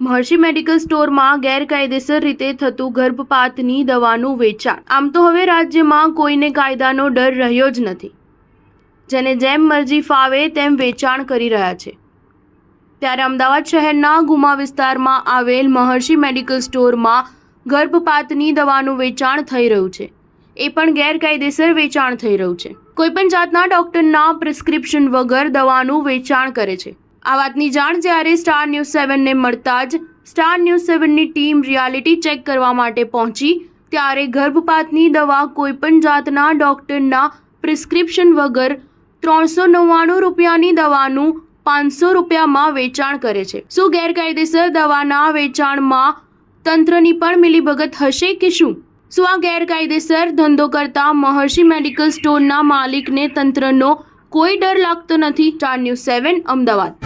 મહર્ષિ medical સ્ટોરમાં ગેરકાયદેસર રીતે થતું ગર્ભપાતની દવાનું વેચાણ। આમ તો હવે રાજ્યમાં કોઈને કાયદાનો ડર રહ્યો જ નથી, જેને જેમ મરજી ફાવે તેમ વેચાણ કરી રહ્યા છે। ત્યારે અમદાવાદ શહેરના ગુમા વિસ્તારમાં આવેલ મહર્ષિ મેડિકલ સ્ટોરમાં ગર્ભપાતની દવાનું વેચાણ થઈ રહ્યું છે, એ પણ ગેરકાયદેસર વેચાણ થઈ રહ્યું છે। કોઈપણ જાતના ડોક્ટરના પ્રિસ્ક્રિપ્શન વગર દવાનું વેચાણ કરે છે। આ વાતની જાણ જ્યારે સ્ટાર ન્યૂઝ 7ને મળતા જ સ્ટાર ન્યૂઝ 7ની ટીમ રિયાલિટી ચેક કરવા માટે પહોંચી, ત્યારે ગર્ભપાતની દવા કોઈપણ જાતના ડોક્ટરના પ્રિસ્ક્રિપ્શન વગર 399 રૂપિયાની દવાનું 500 રૂપિયામાં વેચાણ કરે છે। શું ગેરકાયદેસર દવાના વેચાણમાં તંત્રની પણ મિલીભગત હશે કે શું આ ગેરકાયદેસર ધંધો કરતા મહર્ષિ મેડિકલ સ્ટોરના માલિકને તંત્રનો કોઈ ડર લાગતો નથી? Star news 7 Ahmedabad.